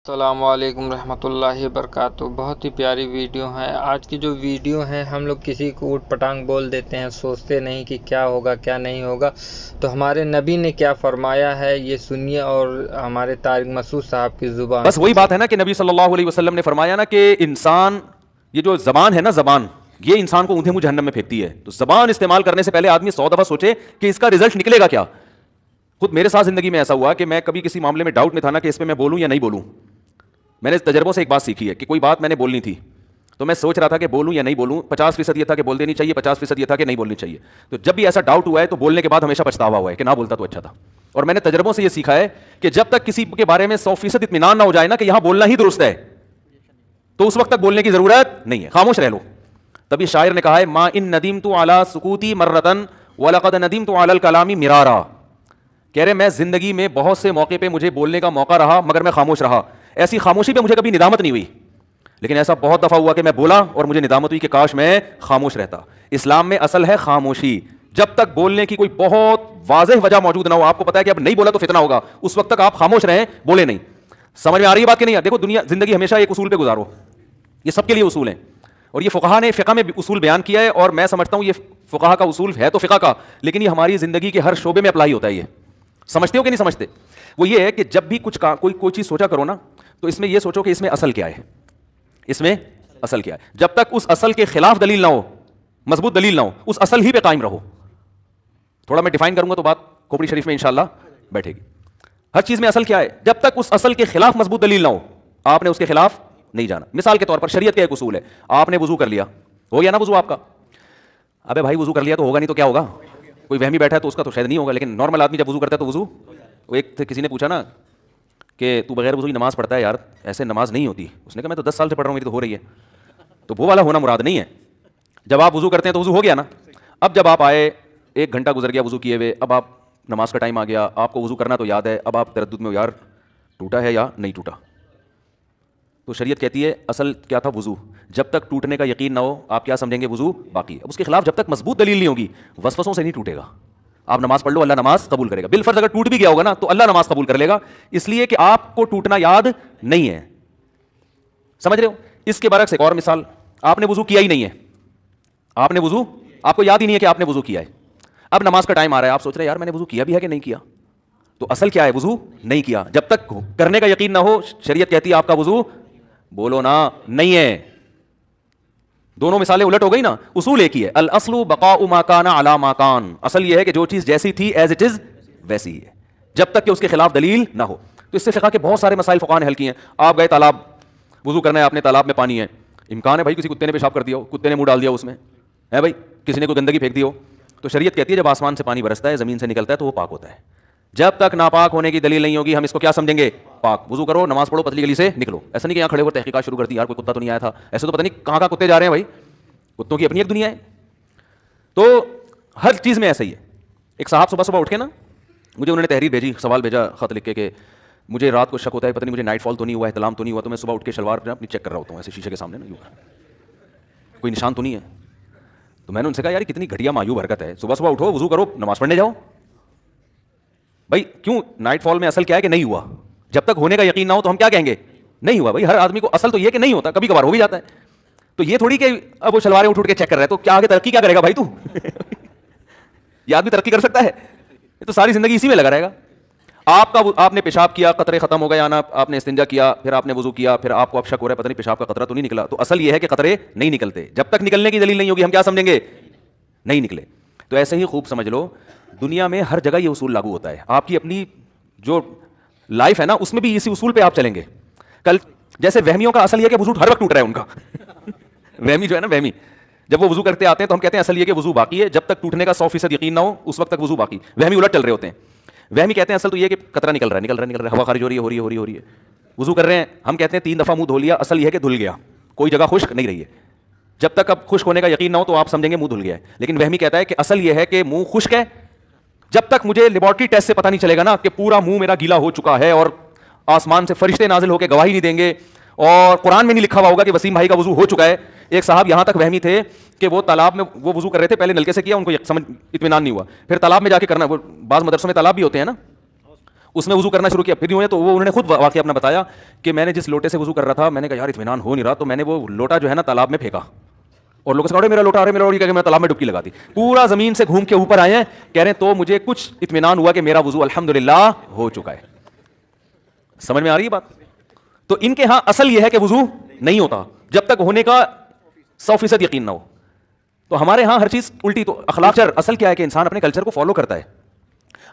السلام علیکم رحمۃ اللہ وبرکاتہ۔ بہت ہی پیاری ویڈیو ہے آج کی جو ویڈیو ہے۔ ہم لوگ کسی کو اوٹ پٹانگ بول دیتے ہیں، سوچتے نہیں کہ کیا ہوگا کیا نہیں ہوگا۔ تو ہمارے نبی نے کیا فرمایا ہے یہ سنیے، اور ہمارے طارق مسعود صاحب کی زبان بس وہی بات ہے نا کہ نبی صلی اللہ علیہ وسلم نے فرمایا نا کہ انسان، یہ جو زبان ہے نا، زبان یہ انسان کو اونھے منہ جہنم میں پھینکتی ہے۔ تو زبان استعمال کرنے سے پہلے آدمی 100 دفعہ سوچے کہ اس کا رزلٹ نکلے گا کیا۔ خود میرے ساتھ زندگی میں ایسا ہوا کہ میں کبھی کسی معاملے میں ڈاؤٹ میں تھا نا کہ اس پہ میں بولوں یا نہیں بولوں۔ میں نے اس تجربوں سے ایک بات سیکھی ہے کہ کوئی بات میں نے بولنی تھی تو میں سوچ رہا تھا کہ بولوں یا نہیں بولوں۔ 50% یہ تھا کہ بول دینی چاہیے، 50% یہ تھا کہ نہیں بولنی چاہیے۔ تو جب بھی ایسا ڈاؤٹ ہوا ہے تو بولنے کے بعد ہمیشہ پچھتاوا ہوا ہے کہ نہ بولتا تو اچھا تھا۔ اور میں نے تجربوں سے یہ سیکھا ہے کہ جب تک کسی کے بارے میں 100% اطمینان نہ ہو جائے نا کہ یہاں بولنا ہی درست ہے، تو اس وقت تک بولنے کی ضرورت نہیں ہے، خاموش رہ لو۔ تبھی شاعر نے کہا ہے ما ان ندمت علی سکوتی مرتن ولقد ندمت علی الکلام مرارا۔ کہہ رہے میں زندگی میں بہت سے موقع پہ مجھے بولنے کا موقع رہا مگر میں خاموش رہا۔ ایسی خاموشی پہ مجھے کبھی ندامت نہیں ہوئی، لیکن ایسا بہت دفعہ ہوا کہ میں بولا اور مجھے ندامت ہوئی کہ کاش میں خاموش رہتا۔ اسلام میں اصل ہے خاموشی۔ جب تک بولنے کی کوئی بہت واضح وجہ موجود نہ ہو، آپ کو پتا ہے کہ اب نہیں بولا تو فتنہ ہوگا، اس وقت تک آپ خاموش رہیں، بولے نہیں۔ سمجھ میں آ رہی ہے بات کہ نہیں؟ دیکھو دنیا زندگی ہمیشہ ایک اصول پہ گزارو، یہ سب کے لیے اصول ہیں، اور یہ فقہا نے فقہ میں اصول بیان کیا ہے، اور میں سمجھتا ہوں یہ فقہا کا اصول ہے تو فقہ کا، لیکن یہ ہماری زندگی کے ہر شعبے میں اپلائی ہوتا ہے۔ یہ سمجھتے ہو کہ نہیں سمجھتے؟ وہ یہ ہے کہ جب بھی کوئی چیز سوچا کرو نا، تو اس میں یہ سوچو کہ اس میں اصل کیا ہے، اس میں اصل کیا ہے۔ جب تک اس اصل کے خلاف دلیل نہ ہو، مضبوط دلیل نہ ہو، اس اصل ہی پہ قائم رہو۔ تھوڑا میں ڈیفائن کروں گا تو بات کھوپڑی شریف میں انشاءاللہ بیٹھے گی۔ ہر چیز میں اصل کیا ہے، جب تک اس اصل کے خلاف مضبوط دلیل نہ ہو، آپ نے اس کے خلاف نہیں جانا۔ مثال کے طور پر شریعت کا ایک اصول ہے، آپ نے وضو کر لیا، ہو گیا نا وضو آپ کا؟ ابے بھائی وضو کر لیا تو ہوگا نہیں تو کیا ہوگا؟ کوئی وہمی بیٹھا ہے تو اس کا تو شاید نہیں ہوگا، لیکن نارمل آدمی جب وضو کرتا ہے تو وضو، کسی نے پوچھا نا کہ تو بغیر وضو کی نماز پڑھتا ہے یار، ایسے نماز نہیں ہوتی۔ اس نے کہا میں تو 10 سال سے پڑھ رہا ہوں، میری تو ہو رہی ہے۔ تو وہ والا ہونا مراد نہیں ہے۔ جب آپ وضو کرتے ہیں تو وضو ہو گیا نا۔ اب جب آپ آئے، 1 گھنٹہ گزر گیا وضو کیے ہوئے، اب آپ نماز کا ٹائم آ گیا، آپ کو وضو کرنا تو یاد ہے، اب آپ تردد میں ہو یار ٹوٹا ہے یا نہیں ٹوٹا۔ تو شریعت کہتی ہے اصل کیا تھا؟ وضو۔ جب تک ٹوٹنے کا یقین نہ ہو آپ کیا سمجھیں گے؟ وضو باقی ہے۔ اب اس کے خلاف جب تک مضبوط دلیل نہیں ہوگی، وسوسوں سے نہیں ٹوٹے گا۔ آپ نماز پڑھ لو، اللہ نماز قبول کرے گا۔ بالفرض اگر ٹوٹ بھی گیا ہوگا نا تو اللہ نماز قبول کر لے گا، اس لیے کہ آپ کو ٹوٹنا یاد نہیں ہے۔ سمجھ رہے ہو؟ اس کے برعکس ایک اور مثال، آپ نے وضو کیا ہی نہیں ہے، آپ نے وضو، آپ کو یاد ہی نہیں ہے کہ آپ نے وضو کیا ہے۔ اب نماز کا ٹائم آ رہا ہے، آپ سوچ رہے ہیں یار میں نے وضو کیا بھی ہے کہ نہیں کیا۔ تو اصل کیا ہے؟ وضو نہیں کیا۔ جب تک کرنے کا یقین نہ ہو، شریعت کہتی ہے آپ کا وضو، بولو نا، نہیں ہے۔ دونوں مثالیں الٹ ہو گئی نا، اصول ایک ہی ہے، الاصل بقاء ما کان علی ما کان۔ اصل یہ ہے کہ جو چیز جیسی تھی ایز اٹ از ویسی ہی ہے، جب تک کہ اس کے خلاف دلیل نہ ہو۔ تو اس سے فقہ کے بہت سارے مسائل فقہا نے حل کیے ہیں۔ آپ گئے تالاب، وضو کرنا ہے آپ نے، تالاب میں پانی ہے، امکان ہے بھائی کسی کتے نے پیشاب کر دیا ہو، کتے نے منہ ڈال دیا اس میں ہے، بھائی کسی نے کوئی گندگی پھینک دی ہو، تو شریعت کہتی ہے جب آسمان سے پانی برستا ہے، زمین سے نکلتا ہے تو وہ پاک ہوتا ہے۔ جب تک ناپاک ہونے کی دلیل نہیں ہوگی ہم اس کو کیا سمجھیں گے؟ پاک۔ وضو کرو، نماز پڑھو، پتلی گلی سے نکلو۔ ایسا نہیں کہ یہاں کھڑے ہو تحقیقات شروع کر دی، یار کوئی کتا تو نہیں آیا تھا، ایسے تو پتہ نہیں کہاں کتے جا رہے ہیں بھائی، کتوں کی اپنی ایک دنیا ہے۔ تو ہر چیز میں ایسا ہی ہے۔ ایک صاحب صبح صبح اٹھ کے نا، مجھے انہوں نے تحریر بھیجی، سوال بھیجا خط لکھ کے کہ مجھے رات کو شک ہوتا ہے پتہ نہیں مجھے نائٹ فال تو نہیں ہوا، احتلام تو نہیں ہوا، تو میں صبح اٹھ کے شلوار اپنی چیک کر رہا ہوتا ہوں ایسے شیشے کے سامنے نا، کوئی نشان تو نہیں ہے۔ تو میں نے ان سے کہا یار کتنی گھٹیا معیوب حرکت ہے، صبح صبح اٹھو، وضو کرو، نماز پڑھنے جاؤ۔ بھائی کیوں نائٹ فال میں اصل کیا ہے کہ نہیں ہوا، جب تک ہونے کا یقین نہ ہو تو ہم کیا کہیں گے؟ نہیں ہوا۔ بھائی ہر آدمی کو اصل تو یہ کہ نہیں ہوتا، کبھی کبھار ہو بھی جاتا ہے۔ تو یہ تھوڑی کہ اب وہ شلواریں اٹھ کے چیک کر رہا ہے تو کیا آگے ترقی کیا کرے گا بھائی تو؟ یہ آدمی ترقی کر سکتا ہے؟ یہ تو ساری زندگی اسی میں لگا رہے گا۔ آپ نے پیشاب کیا، قطرے ختم ہو گئے آنا، آپ نے استنجا کیا، پھر آپ نے وضو کیا، پھر آپ کو اب شک ہو رہا ہے پتہ نہیں پیشاب کا قطرہ تو نہیں نکلا، تو اصل یہ ہے کہ قطرے نہیں نکلتے۔ جب تک نکلنے کی دلیل نہیں ہوگی ہم کیا سمجھیں گے؟ نہیں نکلے۔ تو ایسے ہی خوب سمجھ لو، دنیا میں ہر جگہ یہ اصول لاگو ہوتا ہے۔ آپ کی اپنی جو لائف ہے نا اس میں بھی اسی اصول پہ آپ چلیں گے۔ کل جیسے وہمیوں کا اصل یہ کہ وضو ہر وقت ٹوٹ رہا ہے ان کا، وہمی جو ہے نا، وہمی جب وہ وضو کرتے آتے ہیں تو ہم کہتے ہیں اصل یہ کہ وضو باقی ہے، جب تک ٹوٹنے کا 100% یقین نہ ہو اس وقت تک وضو باقی۔ وہمی الٹ چل رہے ہوتے ہیں، وہمی کہتے ہیں اصل تو یہ کہ قطرہ نکل رہا ہے، ہوا خارج ہو رہی ہے، وضو کر رہے ہیں، ہم کہتے ہیں 3 دفعہ منہ دھو لیا، اصل یہ ہے کہ دھل گیا، کوئی جگہ خشک نہیں رہی ہے۔ جب تک اب خشک ہونے کا یقین نہ ہو تو آپ سمجھیں گے منہ دھل گیا ہے، لیکن وہمی کہتا ہے کہ اصل یہ ہے کہ منہ خشک ہے، جب تک مجھے لیبارٹری ٹیسٹ سے پتہ نہیں چلے گا نا کہ پورا منہ میرا گیلا ہو چکا ہے اور آسمان سے فرشتے نازل ہو کے گواہی نہیں دیں گے اور قرآن میں نہیں لکھا ہوا ہوگا کہ وسیم بھائی کا وضو ہو چکا ہے۔ ایک صاحب یہاں تک وہمی تھے کہ وہ تالاب میں وہ وضو کر رہے تھے، پہلے نلکے سے کیا، ان کو سمجھ اطمینان نہیں ہوا، پھر تالاب میں جا کے کرنا، وہ بعض مدرسوں میں تالاب بھی ہوتے ہیں نا، اس نے وضو کرنا شروع کیا, پھر تو وہ انہوں نے خود واقعہ اپنا بتایا کہ میں نے جس لوٹے سے وضو کر رہا تھا, میں نے کہا یار اطمینان ہو نہیں رہا, تو میں نے وہ لوٹا جو ہے نا تالاب میں پھینکا, اور لوگوں سے کہا میرا لوٹا, میرا لوٹا, کہ میں تالاب میں ڈبکی لگا دی. پورا زمین سے گھوم کے اوپر آئے ہیں, کہہ رہے ہیں تو مجھے کچھ اطمینان ہوا کہ میرا وضو الحمدللہ ہو چکا ہے. سمجھ میں آ رہی ہے بات؟ تو ان کے ہاں اصل یہ ہے کہ وضو نہیں ہوتا جب تک ہونے کا 100% یقین نہ ہو. تو ہمارے ہاں ہر چیز الٹی. تو اخلاق اصل کیا ہے کہ انسان اپنے کلچر کو فالو کرتا ہے.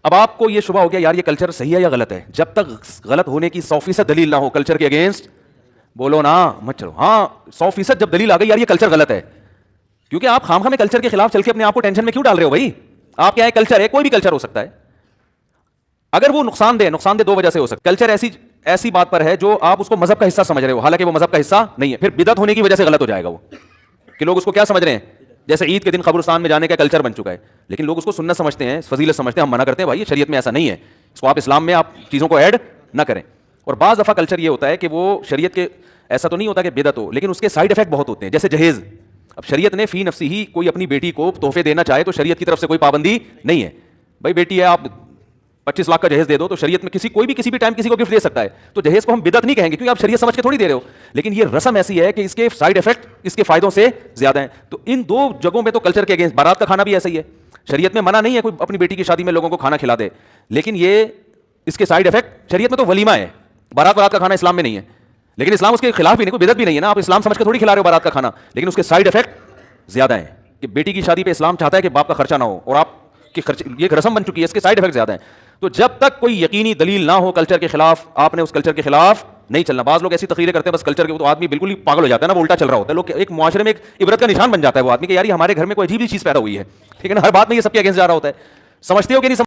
اب آپ کو یہ شبہ ہو گیا یار یہ کلچر صحیح ہے یا غلط ہے, جب تک غلط ہونے کی 100% دلیل نہ ہو کلچر کے اگینسٹ بولو نا مت چلو. ہاں 100% جب دلیل آ گئی یار یہ کلچر غلط ہے, کیونکہ آپ خام میں کلچر کے خلاف چل کے اپنے آپ کو ٹینشن میں کیوں ڈال رہے ہو بھائی؟ آپ کیا ہے, کلچر ہے, کوئی بھی کلچر ہو سکتا ہے. اگر وہ نقصان دہ 2 وجہ سے ہو سکتا ہے. کلچر ایسی بات پر ہے جو آپ اس کو مذہب کا حصہ سمجھ رہے ہو, حالانکہ وہ مذہب کا حصہ نہیں ہے, پھر بدعت ہونے کی وجہ سے غلط ہو جائے گا وہ, کہ لوگ اس کو کیا سمجھ رہے ہیں, جیسے عید کے دن قبرستان میں جانے کا کلچر بن چکا ہے, لیکن لوگ اس کو سنت سمجھتے ہیں, فضیلت سمجھتے ہیں. ہم منع کرتے ہیں بھائی شریعت میں ایسا نہیں ہے, اس کو آپ اسلام میں آپ چیزوں کو ایڈ نہ کریں. اور بعض دفعہ کلچر یہ ہوتا ہے کہ وہ شریعت کے ایسا تو نہیں ہوتا کہ بدعت ہو, لیکن اس کے سائیڈ افیکٹ بہت ہوتے ہیں, جیسے جہیز. اب شریعت نے فی نفسی ہی کوئی اپنی بیٹی کو تحفے دینا چاہے تو شریعت کی طرف سے کوئی پابندی نہیں ہے, بھائی بیٹی ہے آپ 25 لاکھ کا جہیز دے دو, تو شریعت میں کوئی بھی کسی بھی ٹائم کسی کو گفٹ دے سکتا ہے, تو جہیز کو ہم بدعت نہیں کہیں گے کیونکہ آپ شریعت سمجھ کے تھوڑی دے رہے ہو. لیکن یہ رسم ایسی ہے کہ اس کے سائیڈ افیکٹ اس کے فائدوں سے زیادہ ہیں. تو ان 2 جگہوں پہ تو کلچر کے اگینسٹ. بارات کا کھانا بھی ایسا ہی ہے, شریعت میں منع نہیں ہے کوئی اپنی بیٹی کی شادی میں لوگوں کو کھانا کھلا دے, لیکن یہ اس کے سائیڈ افیکٹ شریعت میں تو ولیمہ ہے, بارات کا کھانا اسلام میں نہیں ہے, لیکن اسلام اس کے خلاف بھی نہیں, کوئی بدعت بھی نہیں ہے نا, آپ اسلام سمجھ کے تھوڑی کھلا رہے ہو بارات کا کھانا, لیکن اس کے سائیڈ افیکٹ زیادہ ہیں. کہ بیٹی کی شادی پہ اسلام چاہتا ہے کہ باپ کا خرچہ نہ ہو, اور آپ کی یہ رسم بن چکی ہے, اس کے سائیڈ افیکٹ زیادہ ہیں. تو جب تک کوئی یقینی دلیل نہ ہو کلچر کے خلاف, آپ نے اس کلچر کے خلاف نہیں چلنا. بعض لوگ ایسی تقریریں کرتے ہیں بس کلچر کے, تو آدمی بالکل ہی پاگل ہو جاتا ہے نا, وہ الٹا چل رہا ہوتا ہے. لوگ ایک معاشرے میں ایک عبرت کا نشان بن جاتا ہے وہ آدمی کہ یار یہ ہمارے گھر میں کوئی عجیب چیز پیدا ہوئی ہے, ٹھیک ہے نا, ہر بات میں یہ سب کے اگینسٹ جا رہا ہوتا ہے. سمجھتے ہو کہ نہیں؟